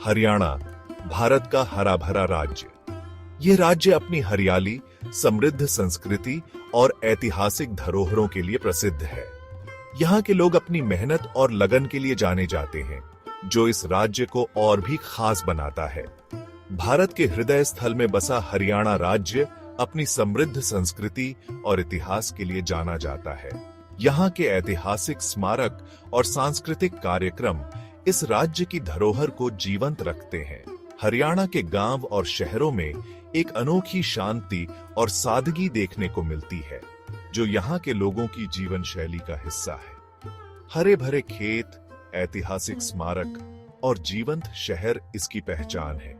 हरियाणा भारत का हरा भरा राज्य। यह राज्य अपनी हरियाली, समृद्ध संस्कृति और ऐतिहासिक धरोहरों के लिए प्रसिद्ध है। यहाँ के लोग अपनी मेहनत और लगन के लिए जाने जाते हैं, जो इस राज्य को और भी खास बनाता है। भारत के हृदय स्थल में बसा हरियाणा राज्य अपनी समृद्ध संस्कृति और इतिहास के लिए जाना जाता है। यहाँ के ऐतिहासिक स्मारक और सांस्कृतिक कार्यक्रम इस राज्य की धरोहर को जीवंत रखते हैं। हरियाणा के गांव और शहरों में एक अनोखी शांति और सादगी देखने को मिलती है, जो यहाँ के लोगों की जीवन शैली का हिस्सा है। हरे भरे खेत, ऐतिहासिक स्मारक और जीवंत शहर इसकी पहचान है।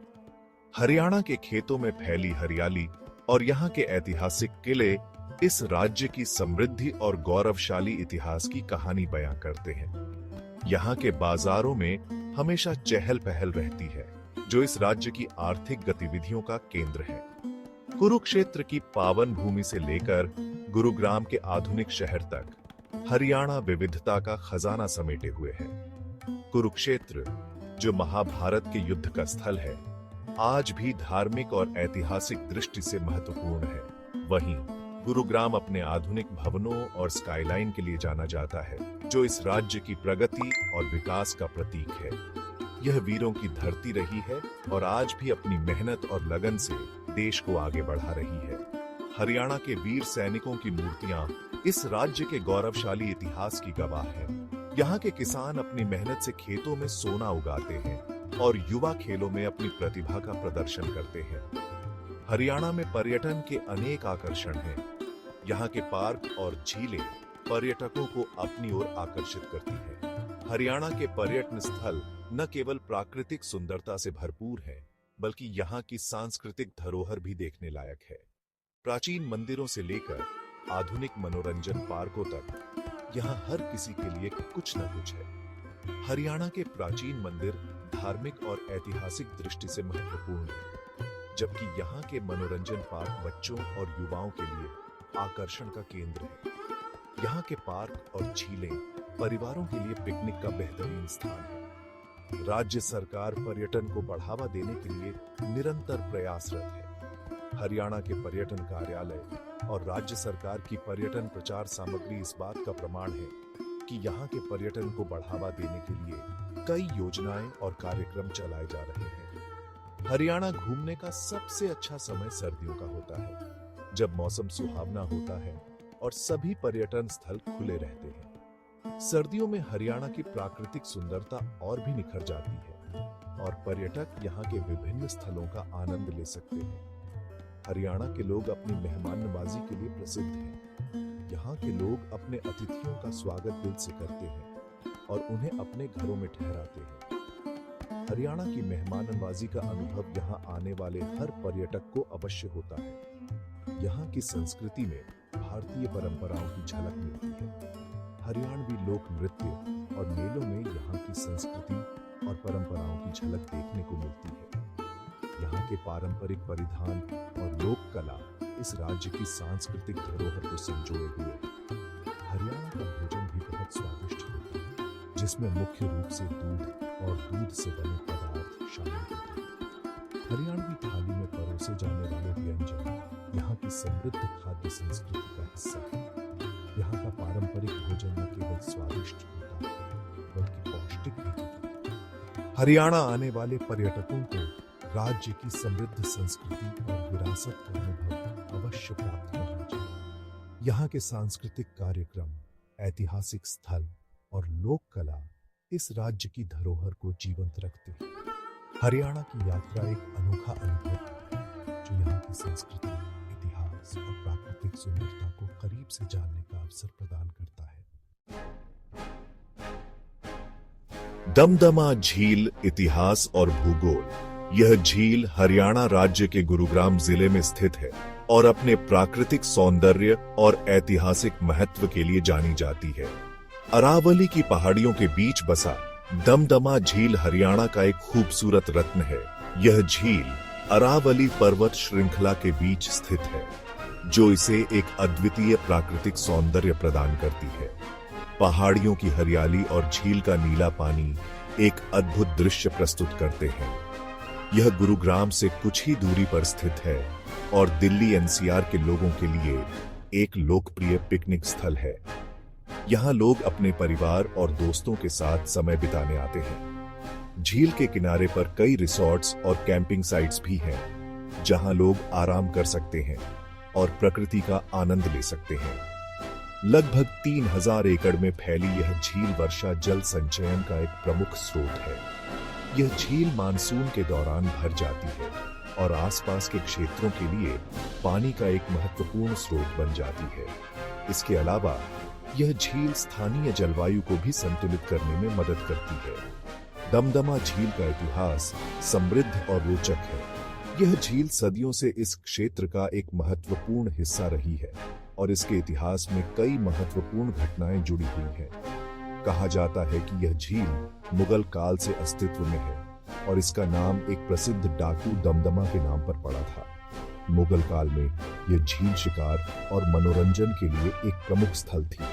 हरियाणा के खेतों में फैली हरियाली और यहाँ के ऐतिहासिक किले इस राज्य की समृद्धि और गौरवशाली इतिहास की कहानी बयां करते हैं। यहाँ के बाजारों में हमेशा चहल पहल रहती है, जो इस राज्य की आर्थिक गतिविधियों का केंद्र है। कुरुक्षेत्र की पावन भूमि से लेकर गुरुग्राम के आधुनिक शहर तक, हरियाणा विविधता का खजाना समेटे हुए है। कुरुक्षेत्र, जो महाभारत के युद्ध का स्थल है, आज भी धार्मिक और ऐतिहासिक दृष्टि से महत्वपूर्ण है। वहीं गुरुग्राम अपने आधुनिक भवनों और स्काईलाइन के लिए जाना जाता है, जो इस राज्य की प्रगति और विकास का प्रतीक है। यह वीरों की धरती रही है और आज भी अपनी मेहनत और लगन से देश को आगे बढ़ा रही है। हरियाणा के वीर सैनिकों की मूर्तियां इस राज्य के गौरवशाली इतिहास की गवाह है। यहाँ के किसान अपनी मेहनत से खेतों में सोना उगाते हैं और युवा खेलों में अपनी प्रतिभा का प्रदर्शन करते हैं। हरियाणा में पर्यटन के अनेक आकर्षण हैं। यहाँ के पार्क और झीलें पर्यटकों को अपनी ओर आकर्षित करती हैं। हरियाणा के पर्यटन स्थल न केवल प्राकृतिक सुंदरता से भरपूर है, बल्कि यहाँ की सांस्कृतिक धरोहर भी देखने लायक है। प्राचीन मंदिरों से लेकर आधुनिक मनोरंजन पार्कों तक, यहाँ हर किसी के लिए कुछ न कुछ है। हरियाणा के प्राचीन मंदिर धार्मिक और ऐतिहासिक दृष्टि से महत्वपूर्ण है, जबकि यहाँ के मनोरंजन पार्क बच्चों और युवाओं के लिए आकर्षण का केंद्र है। यहाँ के पार्क और झीलें परिवारों के लिए पिकनिक का बेहतरीन स्थान है। राज्य सरकार पर्यटन को बढ़ावा देने के लिए निरंतर प्रयासरत है। हरियाणा के पर्यटन कार्यालय और राज्य सरकार की पर्यटन प्रचार सामग्री इस बात का प्रमाण है कि यहाँ के पर्यटन को बढ़ावा देने के लिए कई योजनाएं और कार्यक्रम चलाए जा रहे हैं। हरियाणा घूमने का सबसे अच्छा समय सर्दियों का होता है, जब मौसम सुहावना होता है और सभी पर्यटन स्थल खुले रहते हैं। सर्दियों में हरियाणा की प्राकृतिक सुंदरता और भी निखर जाती है और पर्यटक यहाँ के विभिन्न स्थलों का आनंद ले सकते हैं। हरियाणा के लोग अपनी मेहमान नवाजी के लिए प्रसिद्ध हैं। यहाँ के लोग अपने अतिथियों का स्वागत दिल से करते हैं और उन्हें अपने घरों में ठहराते हैं। हरियाणा की मेहमान नवाजी का अनुभव यहाँ आने वाले हर पर्यटक को अवश्य होता है। यहाँ की संस्कृति में भारतीय परंपराओं की झलक मिलती है। हरियाणवी लोक नृत्य और मेलों में यहाँ की संस्कृति और परंपराओं की झलक देखने को मिलती है। यहाँ के पारंपरिक परिधान और लोक कला इस राज्य की सांस्कृतिक धरोहर को संजोए हुए है। हरियाणा का भोजन भी बहुत स्वादिष्ट होता है, जिसमें मुख्य रूप से दूध और दूध से बने पदार्थ शामिल होते हैं। हरियाणवी थाली में परोसे जाने वाले व्यंजन यहाँ की समृद्ध खाद्य संस्कृति का हिस्सा है। यहाँ का पारंपरिक भोजन न केवल स्वादिष्ट होता है, बल्कि पौष्टिक भी होता है। हरियाणा आने वाले पर्यटकों को राज्य की समृद्ध संस्कृति और विरासत का अनुभव अवश्य प्राप्त करना चाहिए। यहाँ के सांस्कृतिक कार्यक्रम, ऐतिहासिक स्थल और लोक कला इस राज्य की धरोहर को जीवंत रखते हैं। हरियाणा की यात्रा एक अनोखा अनुभव है, जो यहाँ की संस्कृति, इतिहास और प्राकृतिक सुंदरता को करीब से जानने का अवसर प्रदान करता है। दमदमा झील, इतिहास और भूगोल। यह झील हरियाणा राज्य के गुरुग्राम जिले में स्थित है और अपने प्राकृतिक सौंदर्य और ऐतिहासिक महत्व के लिए जानी जाती है। अरावली की पहाड़ियों के बीच बसा दमदमा झील हरियाणा का एक खूबसूरत रत्न है। यह झील अरावली पर्वत श्रृंखला के बीच स्थित है, जो इसे एक अद्वितीय प्राकृतिक सौंदर्य प्रदान करती है। पहाड़ियों की हरियाली और झील का नीला पानी एक अद्भुत दृश्य प्रस्तुत करते हैं। यह गुरुग्राम से कुछ ही दूरी पर स्थित है और दिल्ली एनसीआर के लोगों के लिए एक लोकप्रिय पिकनिक स्थल है। यहाँ लोग अपने परिवार और दोस्तों के साथ समय बिताने आते हैं। झील के किनारे पर कई रिसॉर्ट्स और कैंपिंग साइट्स भी हैं, जहाँ लोग आराम कर सकते हैं और प्रकृति का आनंद ले सकते हैं। लगभग 3000 एकड़ में फैली यह झील वर्षा जल संचयन का एक प्रमुख स्रोत है। यह झील मानसून के दौरान भर जाती है और आसपास के क्षेत्रों के लिए पानी का एक महत्वपूर्ण स्रोत बन जाती है। इसके अलावा यह झील स्थानीय जलवायु को भी संतुलित करने में मदद करती है। दमदमा झील का इतिहास समृद्ध और रोचक है। यह झील सदियों से इस क्षेत्र का एक महत्वपूर्ण हिस्सा रही है और इसके इतिहास में कई महत्वपूर्ण घटनाएं जुड़ी हुई हैं। कहा जाता है कि यह झील मुगल काल से अस्तित्व में है और इसका नाम एक प्रसिद्ध डाकू दमदमा के नाम पर पड़ा था। मुगल काल में यह झील शिकार और मनोरंजन के लिए एक प्रमुख स्थल थी।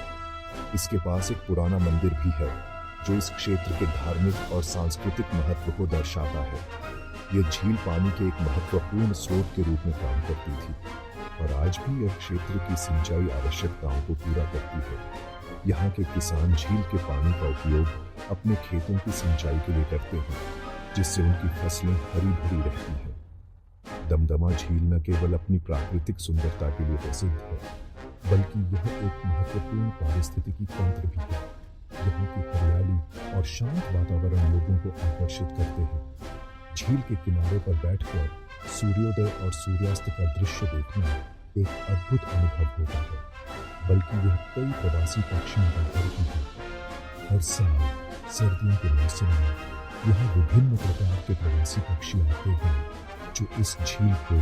इसके पास एक पुराना मंदिर भी है जो इस क्षेत्र के धार्मिक और सांस्कृतिक महत्व को दर्शाता है। यह झील पानी के एक महत्वपूर्ण स्रोत के रूप में काम करती थी और आज भी यह क्षेत्र की सिंचाई आवश्यकताओं को पूरा करती है। यहाँ के किसान झील के पानी का उपयोग अपने खेतों की सिंचाई के लिए करते हैं, जिससे उनकी फसलें हरी भरी रहती हैं। दमदमा झील न केवल अपनी प्राकृतिक सुंदरता के लिए प्रसिद्ध है, बल्कि यह एक महत्वपूर्ण पारिस्थितिकी तंत्र भी है। यहाँ की हरियाली और शांत वातावरण लोगों को आकर्षित करते हैं। झील के किनारे पर बैठकर सूर्योदय और सूर्यास्त का दृश्य देखना एक अद्भुत अनुभव होता है, बल्कि यह कई प्रवासी पक्षियों का घर भी है। हर साल सर्दियों के मौसम में यहाँ विभिन्न प्रकार के प्रवासी पक्षी आते हैं जो इस झील को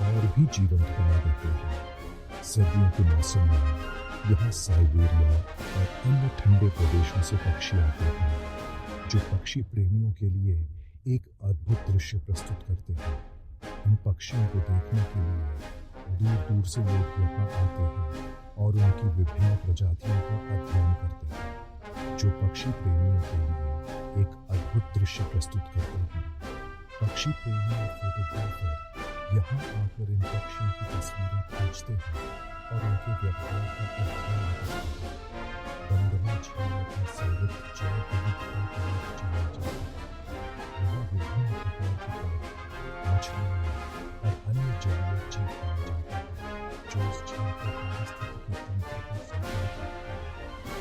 और भी जीवंत बना देते हैं। सर्दियों के मौसम में यहाँ साइबेरिया और अन्य ठंडे प्रदेशों से पक्षी आते हैं, जो पक्षी प्रेमियों के लिए एक अद्भुत दृश्य प्रस्तुत करते हैं। इन पक्षियों को देखने के लिए दूर दूर से लोग यहाँ आते हैं और उनकी विभिन्न प्रजातियों का अध्ययन करते हैं, जो पक्षी प्रेमियों के लिए एक अद्भुत दृश्य प्रस्तुत करते हैं। पक्षी प्रेमी और फोटोग्राफर यहाँ आकर इन पक्षियों की तस्वीरें खींचते हैं और उनके व्यवहार का अध्ययन करते हैं। दमदमा झील अपनी समृद्ध जैव विविधता के लिए जाना जाता है। यहाँ विभिन्न प्रकार के पौधे, मछलियाँ और अन्य जलीय जीव पाए जाते हैं, जो इस झील के पारिस्थितिकी तंत्र को संतुलित रखते हैं।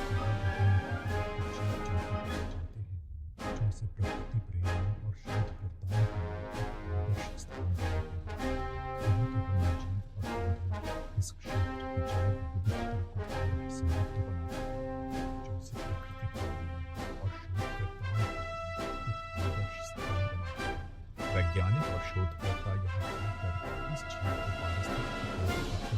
यहाँ विभिन्न प्रकार के जीव जंतु पाए जाते हैं, जो इसे प्रकृति प्रेमियों और शोधकर्ताओं के लिए एक आदर्श स्थान बनाते हैं। यहाँ के वन्यजीव और पौधे इस क्षेत्र की जैव विविधता को और समृद्ध बनाते हैं, जो इसे प्रकृति प्रेमियों और शोधकर्ताओं के लिए एक आदर्श स्थान बनाते हैं। वैज्ञानिक और शोधकर्ता यहाँ आकर इस झील के पारिस्थितिकी को